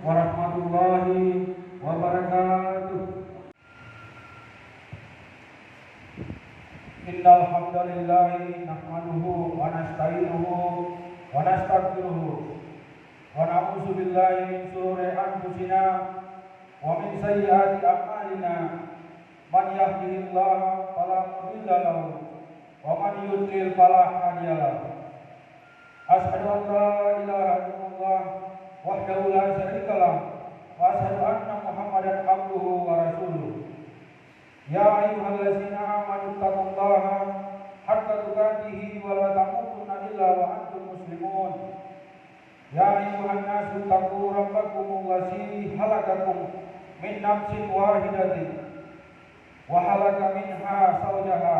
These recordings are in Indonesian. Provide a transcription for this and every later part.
warahmatullahi wabarakatuh. Innal hamdalillahi nahmaduhu wa nasta'inuhu wa nastaghfiruhu wa na'udzu billahi min shururi anfusina wa min sayyiati a'malina. Man yahdihillahu fala mudilla lahu wa man yudlil fala hadiya lahu. Asyhadu an la ilaha illallah wahdahu la syarika lahu wa asyhadu anna Muhammadan abduhu wa rasuluh. Ya ayyuhallazina amanu taqullaha haqqa tuqatih wa la tamutunna illa wa antum muslimun. Ya ayyuhan nasu taqu rabbakum allazi khalaqakum min nafsin wahidatin wa khalaqa minha zawjaha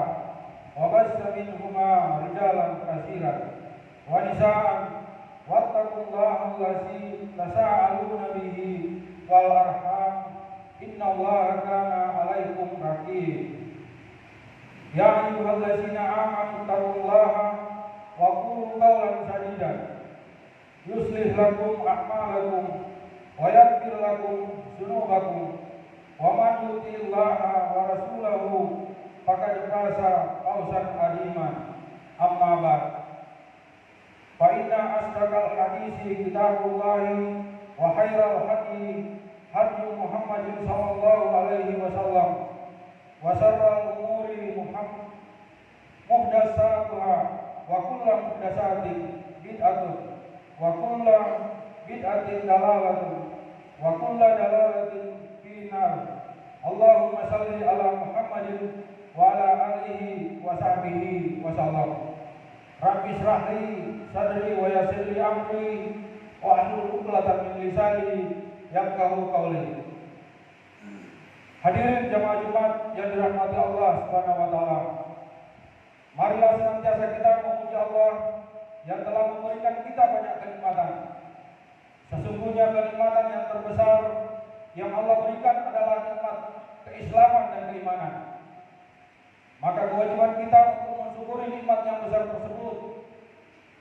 wa bassa minhuma rijalan katsiran wa nisaa'an wattaqullaha allazi tasaaluna bihi wal arham innallaha kana 'alaikum raqib. Ya ayyuhallazina amanu taqullaha wa qulu qawlan sadidan yuslih lakum a'malakum wa yaghfir lakum dzunubakum wa man yuti'illaha wa rasulahu faqad faza fawzan 'aziman. Amma ba'd. Fa inna asdaqal hadisi kitabullahi wa khairal hadi hadi Muhammadin sallallahu alaihi wasallam wa syarrul umuri muhdatsatuha wa kullu muhdatsatin bid'atun wa kullu bid'atin dalalatun wa kullu dalalatin fi nar. Allahumma shalli ala Muhammadin wa ala alihi wa sahbihi wa sallam. Rabbi shrah li sadri wa yassir li amri wa ahlul 'uqdatam min lisani yafqahu qawli. Hadirin jamaah Jumat yang dirahmati Allah Subhanahu wa taala. Marilah senantiasa kita memuji Allah yang telah memberikan kita banyak kenikmatan. Sesungguhnya kenikmatan yang terbesar yang Allah berikan adalah nikmat keislaman dan keimanan. Maka kewajiban kita untuk mensyukuri nikmat yang besar tersebut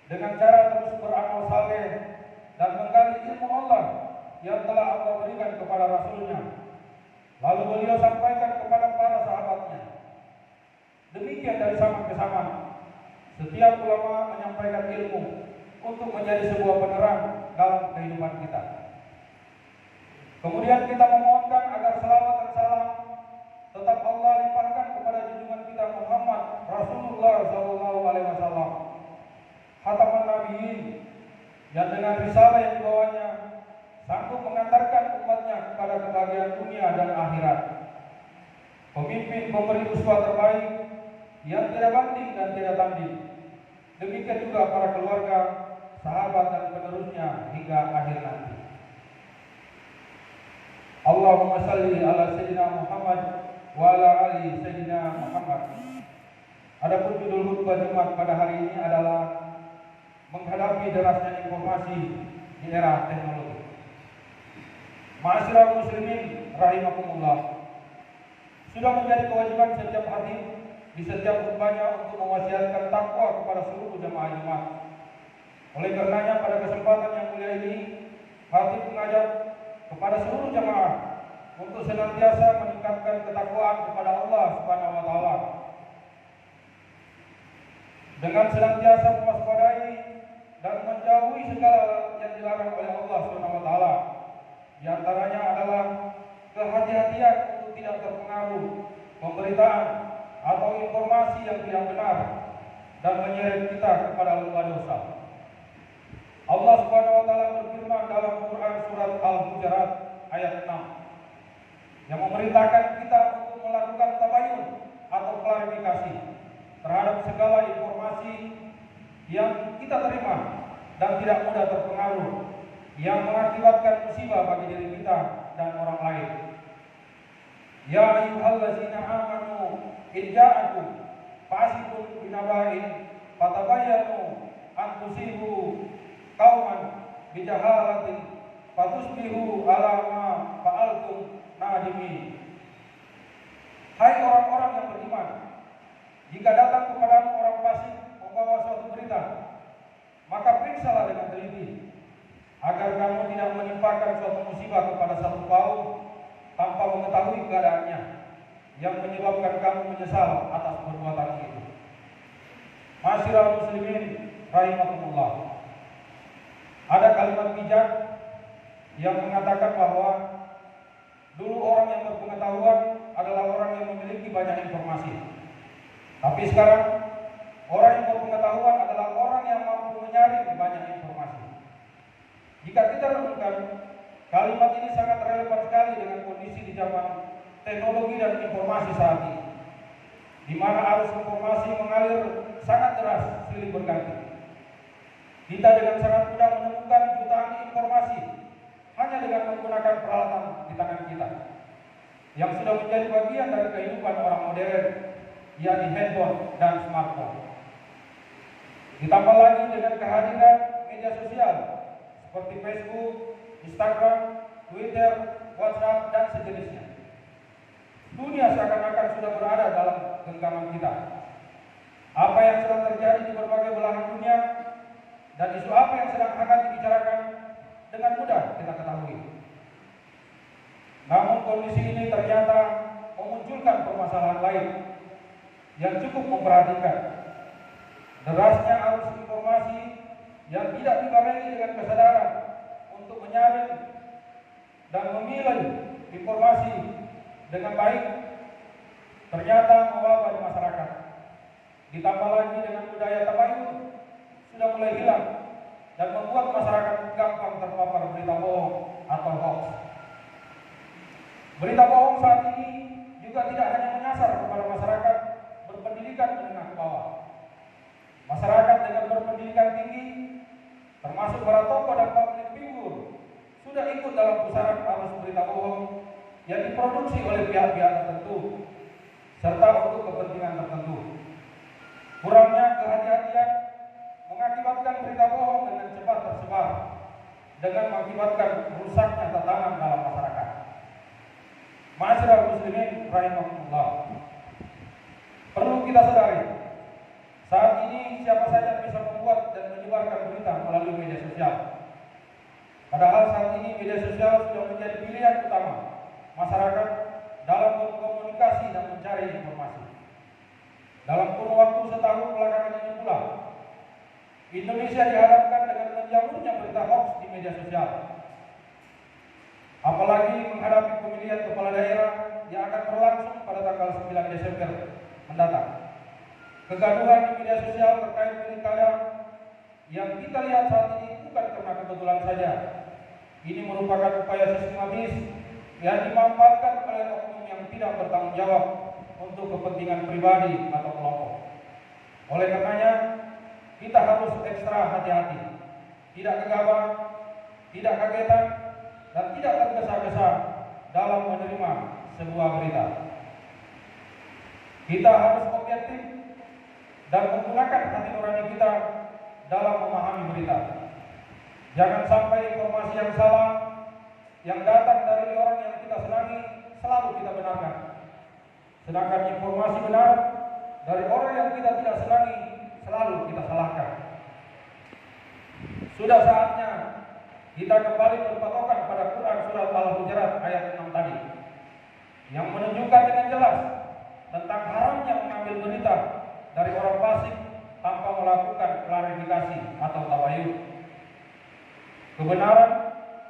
dengan cara terus beramal saleh dan menggali ilmu Allah yang telah Allah berikan kepada Rasulnya. Lalu beliau sampaikan kepada para sahabatnya. Demikian dari zaman ke zaman, setiap ulama menyampaikan ilmu untuk menjadi sebuah penerang dalam kehidupan kita. Kemudian kita memohonkan agar salawat dan salam tetap Allah limpahkan kepada junjungan kita Muhammad Rasulullah sallallahu alaihi wasallam, khataman nabiyyin, yang dengan risalah yang dibawanya sanggup mengantarkan umatnya kepada kebahagiaan dunia dan akhirat. Pemimpin pemberi uswah terbaik yang tidak banding dan tidak tanding. Demikian juga para keluarga, sahabat dan penerusnya hingga akhir nanti. Allahumma shalli ala sayyidina Muhammad wa ala ali sayyidina Muhammad. Adapun judul khutbah Jumat pada hari ini adalah menghadapi derasnya informasi di era teknologi. Ma'asyiral muslimin rahimakumullah. Sudah menjadi kewajiban setiap hati di setiap khutbahnya untuk mewasiatkan takwa kepada seluruh jamaah Jumat. Oleh karenanya pada kesempatan yang mulia ini, khatib mengajak kepada seluruh jamaah untuk senantiasa meningkatkan ketakwaan kepada Allah Subhanahu wa taala. Dengan senantiasa mewaspadai dan menjauhi segala yang dilarang oleh Allah Subhanahu wa taala. Di antaranya adalah kehati-hatian untuk tidak terpengaruh pemberitaan atau informasi yang tidak benar dan menyeret kita kepada lembah dosa. Allah Subhanahu wa taala berfirman dalam Quran surat Al-Hujurat ayat 6 yang memerintahkan kita untuk melakukan tabayun atau klarifikasi terhadap segala informasi yang kita terima dan tidak mudah terpengaruh yang mengakibatkan musibah bagi diri kita dan orang lain. Ya ayyuhallazina amanu in ja'akum fasiqun binaba'in fatabayyanu an tusibu qauman bijahalatin fatusbihu ala ma fa'altum nadimin. Hai orang-orang yang beriman, jika datang kepadamu orang fasik membawa suatu berita, maka periksalah dengan teliti. agar kamu tidak menimpakan suatu musibah kepada satu kaum tanpa mengetahui keadaannya, yang menyebabkan kamu menyesal atas perbuatan itu. Ma'asyiral muslimin rahimakumullah. Ada kalimat bijak yang mengatakan bahwa dulu orang yang berpengetahuan adalah orang yang memiliki banyak informasi. Tapi sekarang orang yang berpengetahuan adalah orang yang mampu menyaring banyak informasi. Jika kita renungkan, kalimat ini sangat relevan sekali dengan kondisi di zaman teknologi dan informasi saat ini, di mana arus informasi mengalir sangat deras silih berganti. Kita dengan sangat mudah menemukan jutaan informasi hanya dengan menggunakan peralatan di tangan kita, yang sudah menjadi bagian dari kehidupan orang modern, yakni handphone dan smartphone. Ditambah lagi dengan kehadiran media sosial seperti Facebook, Instagram, Twitter, WhatsApp, dan sejenisnya. Dunia seakan-akan sudah berada dalam genggaman kita. Apa yang sedang terjadi di berbagai belahan dunia dan isu apa yang sedang akan dibicarakan dengan mudah kita ketahui. Namun kondisi ini ternyata memunculkan permasalahan lain yang cukup memperhatikan. Derasnya arus informasi yang tidak dibarengi dengan kesadaran untuk menyaring dan memilih informasi dengan baik ternyata mewabah di masyarakat. Ditambah lagi dengan budaya tabayun sudah mulai hilang dan membuat masyarakat gampang terpapar berita bohong atau hoax. Berita bohong saat ini juga tidak hanya menyasar kepada masyarakat berpendidikan menengah ke bawah. Masyarakat dengan berpendidikan tinggi, termasuk para tokoh dan public figure, sudah ikut dalam pusaran arus berita bohong yang diproduksi oleh pihak-pihak tertentu serta untuk kepentingan tertentu. Kurangnya kehati-hatian mengakibatkan berita bohong dengan cepat tersebar, dengan mengakibatkan rusaknya tatanan dalam masyarakat. Ma'asyiral muslimin rahimakumullah. Perlu kita sadari, saat ini siapa saja bisa membuat dan menyebarkan berita melalui media sosial. Padahal saat ini media sosial sudah menjadi pilihan utama masyarakat dalam berkomunikasi dan mencari informasi. Dalam kurun waktu setahun belakangan ini pula, Indonesia dihadapkan dengan menjamurnya berita hoax di media sosial. Apalagi menghadapi pemilihan kepala daerah yang akan berlangsung pada tanggal 9 Desember mendatang. Kegaduhan di media sosial terkait pilkada yang kita lihat saat ini bukan karena kebetulan saja. Ini merupakan upaya sistematis yang dimanfaatkan oleh oknum yang tidak bertanggung jawab untuk kepentingan pribadi atau kelompok. Oleh karenanya, kita harus ekstra hati-hati, tidak gegabah, tidak kagetan, dan tidak tergesa-gesa dalam menerima sebuah berita. Kita harus objektif dan menggunakan hati nurani kita dalam memahami berita. Jangan sampai informasi yang salah yang datang dari orang yang kita senangi selalu kita benarkan, sedangkan informasi benar dari orang yang kita tidak senangi selalu kita salahkan. Sudah saatnya kita kembali berpatokan pada Quran surat Al-Hujurat ayat 6 tadi, yang menunjukkan dengan jelas tentang haramnya mengambil berita dari orang fasik tanpa melakukan klarifikasi atau tabayun.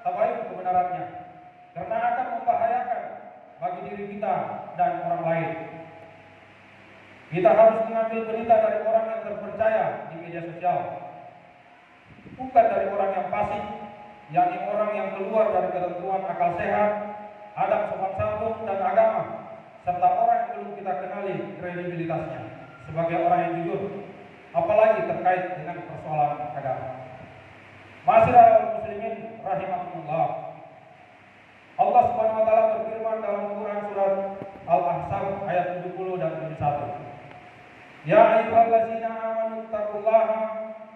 Tabayun kebenarannya, karena akan membahayakan bagi diri kita dan orang lain. Kita harus mengambil berita dari orang yang terpercaya di media sosial, bukan dari orang yang fasik, yakni orang yang keluar dari ketentuan akal sehat, adab sopan santun dan agama, serta orang yang belum kita kenali kredibilitasnya sebagai orang yang jujur, apalagi terkait dengan persoalan agama. Ma'asyiral muslimin rahimakumullah. Allah Subhanahu wa taala berfirman dalam Quran surat Al-Ahzab ayat 70 dan 71. Ya ayyuhallazina amanu taqullaha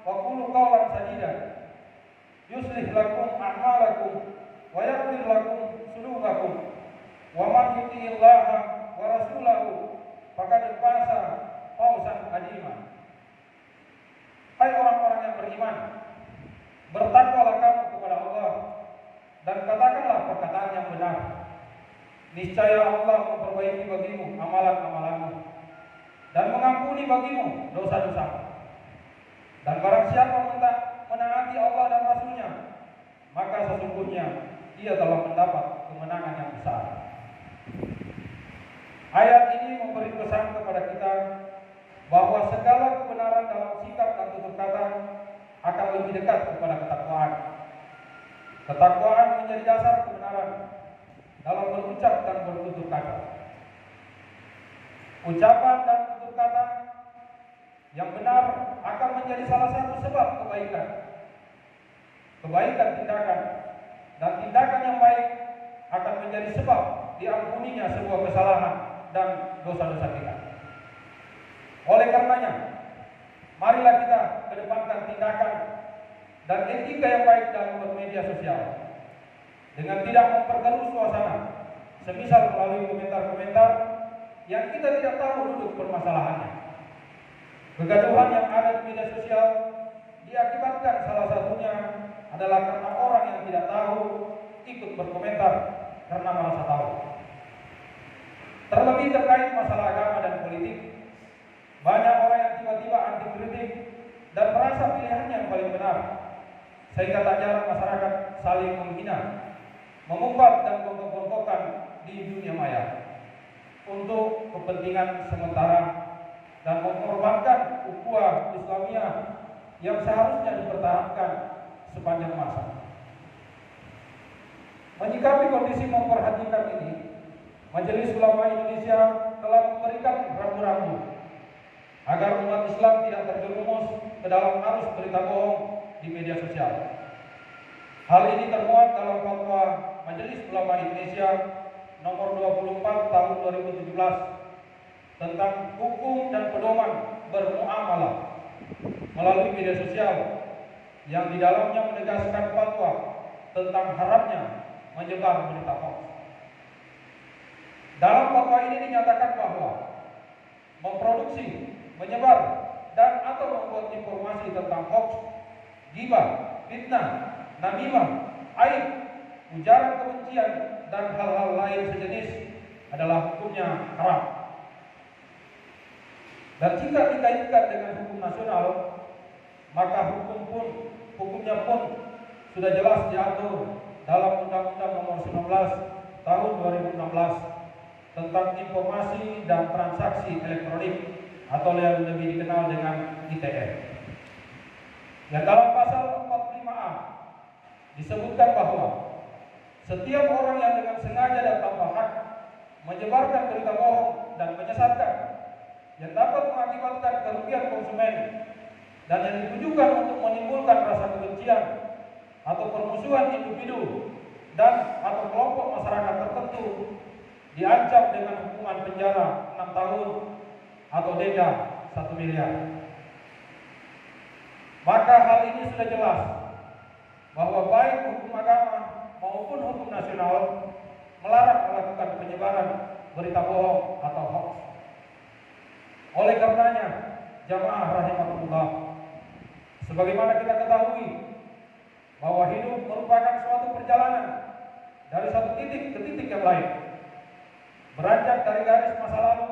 wa qulu qawlan sadida yuslih lakum a'malakum wa yaghfir lakum dzunubakum wa man yuti'illaha wa rasulahu faqad faza fawzan 'azima. Hai orang-orang yang beriman, bertakwalah kamu kepada Allah benar. Niscaya Allah memperbaiki bagimu amalan-amalanmu dan mengampuni bagimu dosa-dosa. Dan barang siapa menaati Allah dan Rasul-Nya, maka sesungguhnya ia telah mendapat kemenangan yang besar. Ayat ini memberi pesan kepada kita bahwa segala kebenaran dalam sikap dan tutur kata akan lebih dekat kepada ketakwaan. Ketakwaan menjadi dasar kebenaran dalam berucap dan bertutur kata. Ucapan dan tutur kata yang benar akan menjadi salah satu sebab kebaikan. Kebaikan tindakan dan tindakan yang baik akan menjadi sebab diampuninya sebuah kesalahan dan dosa-dosa kita. Oleh karenanya, marilah kita kedepankan tindakan dan etika yang baik dalam bermedia sosial dengan tidak memperkeruh suasana, semisal melalui komentar-komentar yang kita tidak tahu duduk permasalahannya. Kegaduhan yang ada di media sosial diakibatkan salah satunya adalah karena orang yang tidak tahu ikut berkomentar karena merasa tahu. Terlebih terkait masalah agama dan politik, banyak orang yang tiba-tiba anti kritik dan merasa pilihannya yang paling benar, sehingga tak jarang masyarakat saling menghina, mengumpat dan gontok-gontokan di dunia maya untuk kepentingan sementara dan mengorbankan ukhuwah Islamiyah yang seharusnya dipertahankan sepanjang masa. Menyikapi kondisi memperhatikan ini, Majelis Ulama Indonesia telah memberikan rambu-rambu agar umat Islam tidak terjerumus ke dalam arus berita bohong di media sosial. Hal ini termuat dalam fatwa Majelis Ulama Indonesia nomor 24 tahun 2017 tentang hukum dan pedoman bermuamalah melalui media sosial, yang di dalamnya menegaskan fatwa tentang haramnya menyebar berita hoax. Dalam fatwa ini dinyatakan bahwa memproduksi, menyebar, dan atau membuat informasi tentang hoax, ghibah, fitnah, namimah, aib, ujaran kebencian, dan hal-hal lain sejenis adalah hukumnya haram. Dan jika dikaitkan dengan hukum nasional, maka hukumnya pun sudah jelas diatur dalam Undang-Undang Nomor 19 Tahun 2016 tentang informasi dan transaksi elektronik atau yang lebih dikenal dengan ITE. Yang dalam pasal 45A disebutkan bahwa setiap orang yang dengan sengaja dan tanpa hak menyebarkan berita bohong dan menyesatkan yang dapat mengakibatkan kerugian konsumen dan yang ditujukan untuk menimbulkan rasa kebencian atau permusuhan individu dan atau kelompok masyarakat tertentu diancam dengan hukuman penjara 6 tahun atau denda 1 miliar. Maka hal ini sudah jelas bahwa baik hukum agama maupun hukum nasional melarang melakukan penyebaran berita bohong atau hoax. Oleh karenanya, jamaah rahimahullah, sebagaimana kita ketahui bahwa hidup merupakan suatu perjalanan dari satu titik ke titik yang lain, beranjak dari garis masa lalu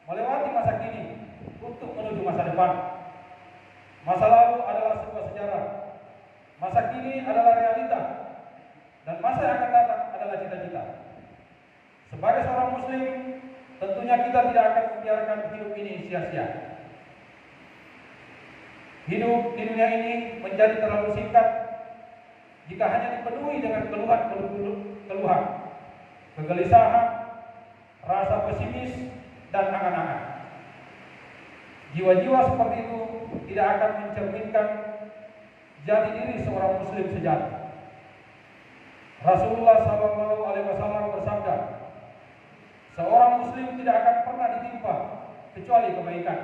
melewati masa kini untuk menuju masa depan. Masa lalu adalah sebuah sejarah, masa kini adalah realita, dan masa yang akan datang adalah cita-cita. Sebagai seorang muslim, tentunya kita tidak akan membiarkan hidup ini sia-sia. Hidup di dunia ini menjadi terlalu singkat jika hanya dipenuhi dengan keluhan, kegelisahan, rasa pesimis, dan angan-angan. Jiwa-jiwa seperti itu tidak akan mencerminkan jati diri seorang muslim sejati. Rasulullah SAW bersabda, seorang muslim tidak akan pernah ditimpa kecuali kebaikan.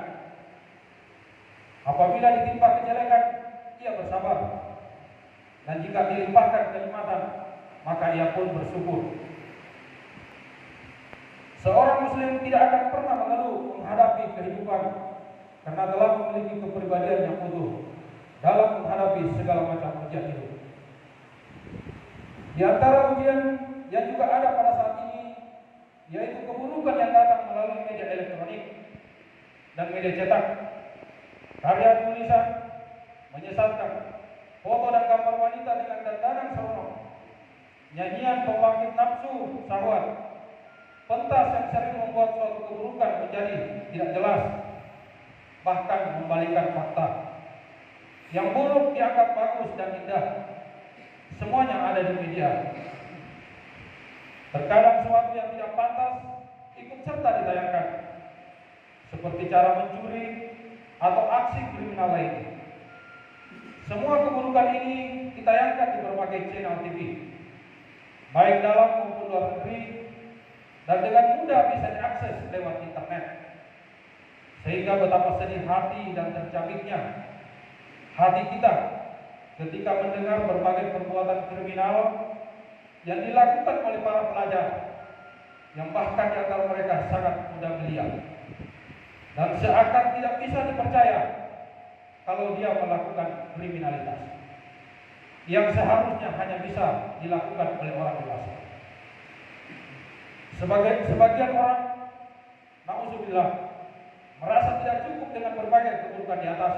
Apabila ditimpa kejelekan, ia bersabar, dan jika dilimpahkan kenikmatan, maka ia pun bersyukur. Seorang muslim tidak akan pernah mengeluh menghadapi kehidupan karena telah memiliki kepribadian yang utuh dalam menghadapi segala macam ujian hidup. Di antara ujian yang juga ada pada saat ini, yaitu keburukan yang datang melalui media elektronik dan media cetak. Karya tulisan menyesatkan, foto dan gambar wanita dengan dandanan seronok, nyanyian pembangkit nafsu syahwat, pentas yang sering membuat suatu keburukan menjadi tidak jelas, bahkan membalikkan fakta. Yang buruk dianggap bagus dan indah. Semuanya ada di media. Terkadang sesuatu yang tidak pantas ikut serta ditayangkan, seperti cara mencuri atau aksi kriminal lainnya. Semua keburukan ini ditayangkan di berbagai channel TV, baik dalam maupun luar negeri, dan dengan mudah bisa diakses lewat internet. Sehingga betapa sedih hati dan tercabiknya hati kita ketika mendengar berbagai perbuatan kriminal yang dilakukan oleh para pelajar, yang bahkan di antara mereka sangat muda belia, dan seakan tidak bisa dipercaya kalau dia melakukan kriminalitas yang seharusnya hanya bisa dilakukan oleh orang dewasa. Sebagian orang, na'udzubillah, merasa tidak cukup dengan berbagai keburukan di atas.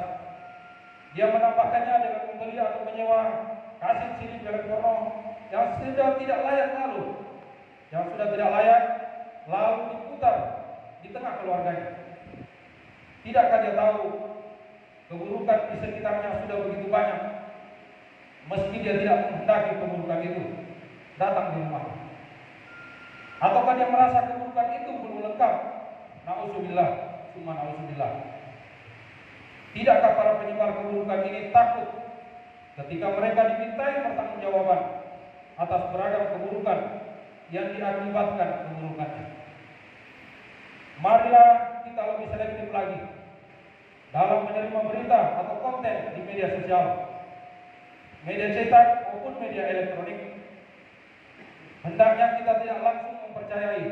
Dia menambahkannya dengan membeli atau menyewa kaset CD film porno yang sudah tidak layak lalu diputar di tengah keluarganya. Tidakkah dia tahu keburukan di sekitarnya sudah begitu banyak, meski dia tidak menghendaki keburukan itu datang di rumah? Ataukah dia merasa keburukan itu belum lengkap? Na'udzubillah, summa na'udzubillah. Tidakkah para penyebar keburukan ini takut ketika mereka dimintai pertanggungjawaban atas beragam keburukan yang diakibatkan keburukannya? Marilah kita lebih selektif lagi dalam menerima berita atau konten di media sosial, media cetak maupun media elektronik. Hendaknya kita tidak langsung mempercayai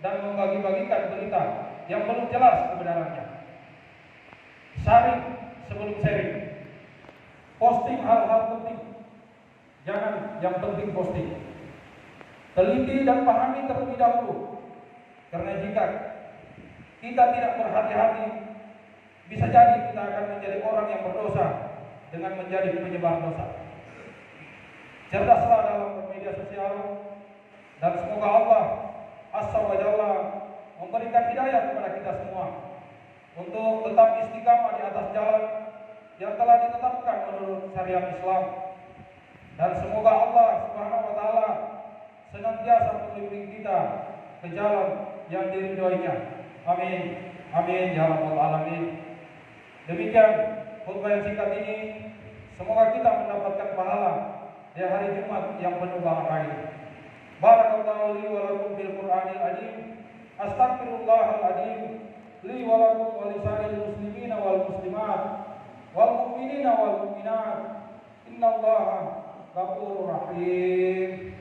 dan membagi-bagikan berita yang belum jelas kebenarannya. Saring sebelum sharing. Posting hal-hal penting, jangan yang penting posting. Teliti dan pahami terlebih dahulu, karena jika kita tidak berhati-hati, bisa jadi kita akan menjadi orang yang berdosa dengan menjadi penyebar dosa. Cerdaslah dalam bermedia sosial, dan semoga Allah Azza wa Jalla memberikan hidayah kepada kita semua untuk tetap istiqamah di atas jalan yang telah ditetapkan menurut syariat Islam. Dan semoga Allah Subhanahu wa taala senantiasa membimbing kita ke jalan yang diridhoinya. Amin. Amin ya rabbal alamin. Demikian khutbah yang singkat ini, semoga kita mendapatkan pahala di hari Jumat yang penuh bahagia ini. Barakallahu li wa lakum bil Qur'anil azim. Astaghfirullahal azim li wa lakum wa lisa'il muslimina wal muslimat wal mu'minina wal mu'minat. Innallaha ghafurur rahim.